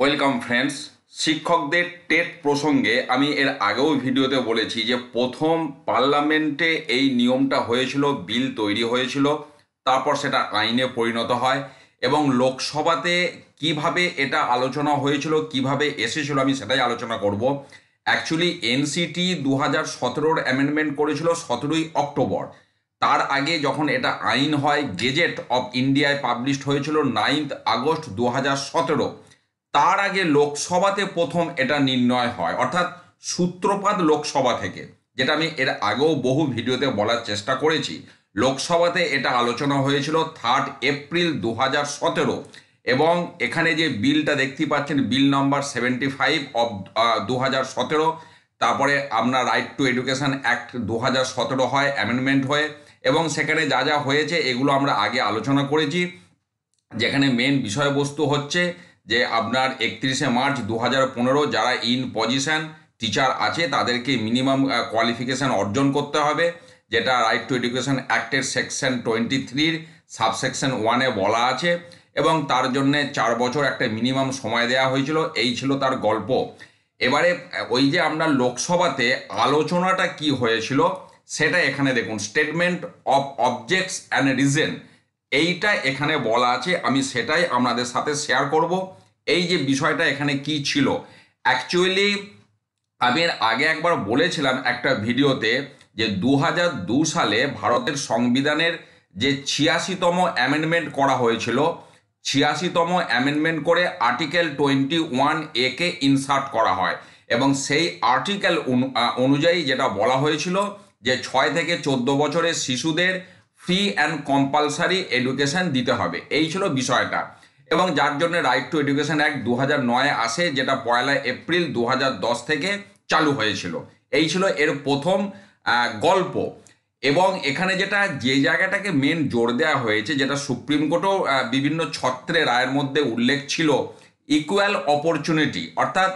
Welcome friends. শিক্ষকদের TET প্রসঙ্গে আমি এর আগেও ভিডিওতে বলেছি যে প্রথম পার্লামেন্টে এই নিয়মটা হয়েছিল, বিল তৈরি হয়েছিল, তারপর সেটা আইনে পরিণত হয় এবং লোকসভাতে কিভাবে এটা আলোচনা হয়েছিল, কিভাবে এসেছিল আমি সেটাই আলোচনা করব। অ্যাকচুয়ালি এনসিটি 2017-র অ্যামেন্ডমেন্ট করেছিল 17ই অক্টোবর। তার আগে যখন এটা আইন হয়, গেজেট অফ ইন্ডিয়ায় পাবলিশড হয়েছিল 9 আগস্ট 2017। তার আগে লোকসভাতে প্রথম এটা নির্ণয় হয়, অর্থাৎ সূত্রপাত লোকসভা থেকে, যেটা আমি এর আগেও বহু ভিডিওতে বলার চেষ্টা করেছি। লোকসভাতে এটা আলোচনা হয়েছিল 3 এপ্রিল 2017 এবং এখানে যে বিলটা দেখতে পাচ্ছেন, বিল নাম্বার 75 অফ 2017। তারপরে আপনার রাইট টু এডুকেশন অ্যাক্ট 2017 হয় অ্যামেন্ডমেন্ট হয়ে, এবং সেখানে যা যা হয়েছে এগুলো আমরা আগে আলোচনা করেছি। যেখানে মেন বিষয়বস্তু হচ্ছে যে আপনার 31শে মার্চ 2015 যারা ইন পজিশন টিচার আছে তাদেরকে মিনিমাম কোয়ালিফিকেশান অর্জন করতে হবে, যেটা রাইট টু এডুকেশন অ্যাক্টের সেকশন 23-র সাবসেকশন 1-এ বলা আছে, এবং তার জন্যে 4 বছর একটা মিনিমাম সময় দেওয়া হয়েছিল। এই ছিল তার গল্প। এবারে ওই যে আপনার লোকসভাতে আলোচনাটা কি হয়েছিল সেটা এখানে দেখুন, statement of objects and reason, এইটা এখানে বলা আছে, আমি সেটাই আপনাদের সাথে শেয়ার করব। এই যে বিষয়টা এখানে কি ছিল, অ্যাকচুয়ালি আমি এর আগে একবার বলেছিলাম একটা ভিডিওতে যে 2002 সালে ভারতের সংবিধানের যে 86তম অ্যামেন্ডমেন্ট করা হয়েছিল, 86তম অ্যামেন্ডমেন্ট করে আর্টিকেল 21A কে ইনসার্ট করা হয়, এবং সেই আর্টিকেল অনুযায়ী যেটা বলা হয়েছিল যে 6 থেকে 14 বছরের শিশুদের ফ্রি অ্যান্ড কম্পালসারি এডুকেশন দিতে হবে। এই ছিল বিষয়টা, এবং যার জন্য রাইট টু এডুকেশন অ্যাক্ট 2009-এ আসে, যেটা 1 এপ্রিল 2010 থেকে চালু হয়েছিল। এই ছিল এর প্রথম গল্প। এবং এখানে যেটা যে জায়গাটাকে মেন জোর দেওয়া হয়েছে, যেটা সুপ্রিম কোর্টও বিভিন্ন ছত্রে রায়ের মধ্যে উল্লেখ ছিল, ইকুয়াল অপরচুনিটি, অর্থাৎ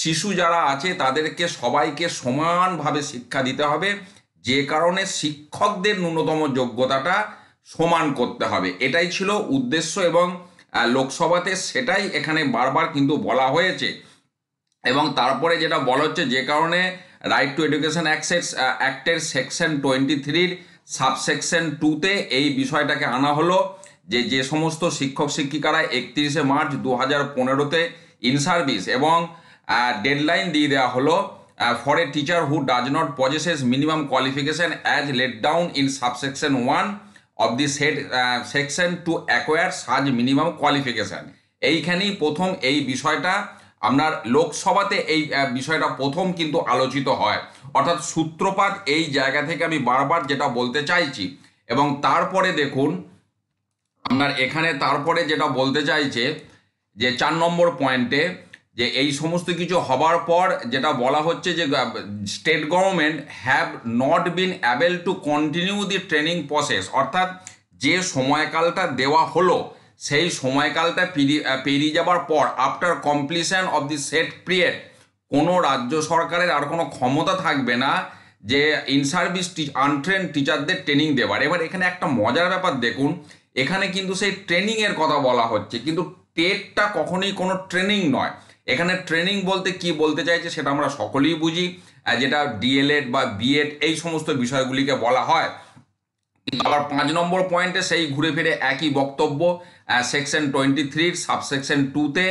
শিশু যারা আছে তাদেরকে সবাইকে সমানভাবে শিক্ষা দিতে হবে, যে কারণে শিক্ষকদের ন্যূনতম যোগ্যতাটা সমান করতে হবে। এটাই ছিল উদ্দেশ্য, এবং লোকসভাতে সেটাই এখানে বারবার কিন্তু বলা হয়েছে। এবং তারপরে যেটা বলা হচ্ছে, যে কারণে রাইট টু এডুকেশন অ্যাক্টের সেকশন 23-র সাবসেকশন 2-তে এই বিষয়টাকে আনা হলো, যে যে সমস্ত শিক্ষক শিক্ষিকারা 31শে মার্চ 2015-তে ইন সার্ভিস, এবং ডেডলাইন দিয়ে দেওয়া হলো for a teacher who does not possesses minimum qualification as laid down in subsection 1 of the said section to acquire such minimum qualification. এইখানেই প্রথম এই বিষয়টা আপনার লোকসভাতে এই বিষয়টা প্রথম কিন্তু আলোচিত হয়, অর্থাৎ সূত্রপাত এই জায়গা থেকে আমি বারবার যেটা বলতে চাইছি। এবং তারপরে দেখুন আপনার এখানে তারপরে যেটা বলতে চাইছে যে 4 নম্বর পয়েন্টে, যে এই সমস্ত কিছু হবার পর যেটা বলা হচ্ছে যে state government have not been able to continue the training process, অর্থাৎ যে সময়কালটা দেওয়া হলো সেই সময়কালটা পেরিয়ে যাবার পর, after completion of the set period, কোনো রাজ্য সরকারের আর কোনো ক্ষমতা থাকবে না যে ইন সার্ভিস আনট্রেন টিচারদের ট্রেনিং দেওয়ার। এবার এখানে একটা মজার ব্যাপার দেখুন, এখানে কিন্তু সেই ট্রেনিংয়ের কথা বলা হচ্ছে, কিন্তু টেটটা কখনোই কোনো ট্রেনিং নয়। এখানে ট্রেনিং বলতে কি বলতে চাইছে সেটা আমরা সকলেই বুঝি, যেটা ডিএলএড বা বিএড এই সমস্ত বিষয়গুলিকে বলা হয়। আবার 5 নম্বর পয়েন্টে সেই ঘুরে ফিরে একই বক্তব্য, সেকশন 23-র সাবসেকশন 2-তে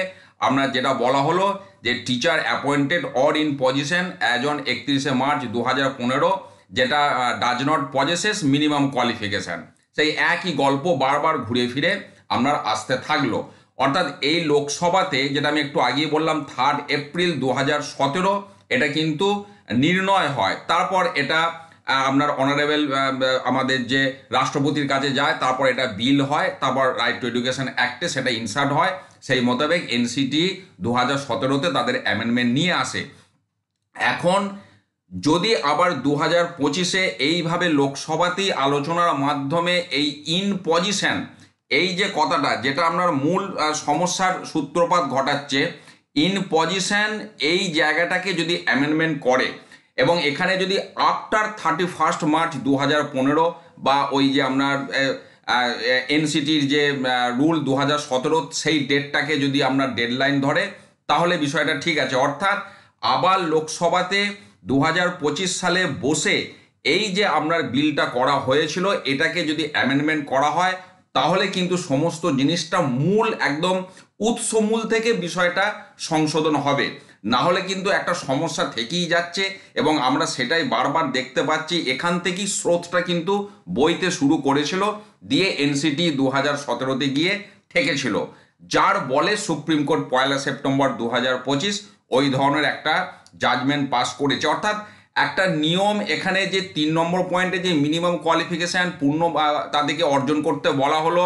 আপনার যেটা বলা হলো যে teacher appointed or in position as on 31শে মার্চ 2015, যেটা does not possesses minimum qualification. সেই একই গল্প বারবার ঘুরে ফিরে আপনার আসতে থাকলো। অর্থাৎ এই লোকসভাতে, যেটা আমি একটু আগেই বললাম, 3 এপ্রিল 2017 এটা কিন্তু নির্ণয় হয়। তারপর এটা আপনার অনারেবল আমাদের যে রাষ্ট্রপতির কাছে যায়, তারপর এটা বিল হয়, তারপর রাইট টু এডুকেশন অ্যাক্টে সেটা ইনসার্ট হয়। সেই মোতাবেক এনসিটি 2017-তে তাদের অ্যামেন্ডমেন্ট নিয়ে আসে। এখন যদি আবার 2025-এ এইভাবে লোকসভাতেই আলোচনার মাধ্যমে এই ইন পজিশন, এই যে কথাটা যেটা আপনার মূল সমস্যার সূত্রপাত ঘটাচ্ছে, ইন পজিশন এই জায়গাটাকে যদি অ্যামেন্ডমেন্ট করে, এবং এখানে যদি আফটার 31 মার্চ 2015 বা ওই যে আপনার এনসিটির যে রুল 2017 সেই ডেটটাকে যদি আপনার ডেডলাইন ধরে, তাহলে বিষয়টা ঠিক আছে। অর্থাৎ আবার লোকসভাতে 2025 সালে বসে এই যে আপনার বিলটা করা হয়েছিল এটাকে যদি অ্যামেন্ডমেন্ট করা হয় তাহলে কিন্তু সমস্ত জিনিসটা মূল একদম উৎসমূল থেকে বিষয়টা সংশোধন হবে। না হলে কিন্তু একটা সমস্যা থেকেই যাচ্ছে এবং আমরা সেটাই বারবার দেখতে পাচ্ছি। এখান থেকেই স্রোতটা কিন্তু বইতে শুরু করেছিল, দিয়ে এনসিটি 2017-তে গিয়ে ঠেকেছিল, যার বলে সুপ্রিম কোর্ট 1 সেপ্টেম্বর 2025 ওই ধরনের একটা জাজমেন্ট পাস করেছে। অর্থাৎ একটা নিয়ম এখানে যে 3 নম্বর পয়েন্টে যে মিনিমাম কোয়ালিফিকেশান পূর্ণ তাদেরকে অর্জন করতে বলা হলো,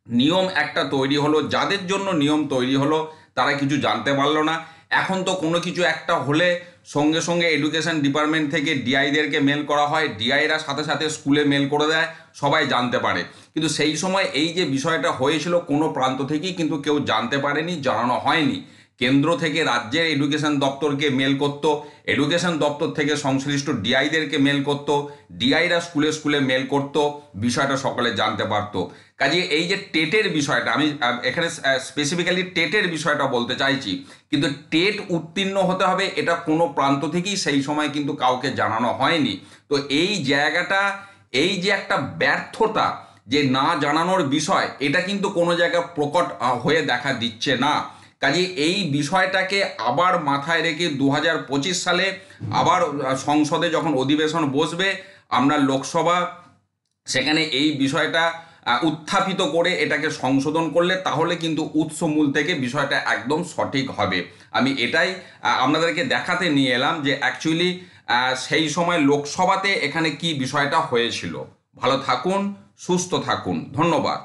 নিয়ম একটা তৈরি হলো, যাদের জন্য নিয়ম তৈরি হলো তারা কিছু জানতে পারলো না। এখন তো কোনো কিছু একটা হলে সঙ্গে সঙ্গে এডুকেশন ডিপার্টমেন্ট থেকে ডিআইদেরকে মেল করা হয়, ডিআইরা সাথে সাথে স্কুলে মেল করে দেয়, সবাই জানতে পারে। কিন্তু সেই সময় এই যে বিষয়টা হয়েছিল কোনো প্রান্ত থেকেই কিন্তু কেউ জানতে পারেনি, জানানো হয়নি। কেন্দ্র থেকে রাজ্যের এডুকেশন দপ্তরকে মেল করতো, এডুকেশন দপ্তর থেকে সংশ্লিষ্ট ডিআইদেরকে মেল করতো, ডিআইরা স্কুলে স্কুলে মেল করতো, বিষয়টা সকলে জানতে পারতো। কাজে এই যে টেটের বিষয়টা, আমি এখানে স্পেসিফিক্যালি টেটের বিষয়টা বলতে চাইছি, কিন্তু টেট উত্তীর্ণ হতে হবে এটা কোনো প্রান্ত থেকেই সেই সময় কিন্তু কাউকে জানানো হয়নি। তো এই জায়গাটা, এই যে একটা ব্যর্থতা যে না জানানোর বিষয়, এটা কিন্তু কোনো জায়গায় প্রকট হয়ে দেখা দিচ্ছে না। কাজে এই বিষয়টাকে আবার মাথায় রেখে 2025 সালে আবার সংসদে যখন অধিবেশন বসবে, আমরা লোকসভা সেখানে এই বিষয়টা উত্থাপিত করে এটাকে সংশোধন করলে তাহলে কিন্তু উৎসমূল থেকে বিষয়টা একদম সঠিক হবে। আমি এটাই আপনাদেরকে দেখাতে নিয়ে এলাম যে অ্যাকচুয়ালি সেই সময় লোকসভাতে এখানে কি বিষয়টা হয়েছিল। ভালো থাকুন, সুস্থ থাকুন, ধন্যবাদ।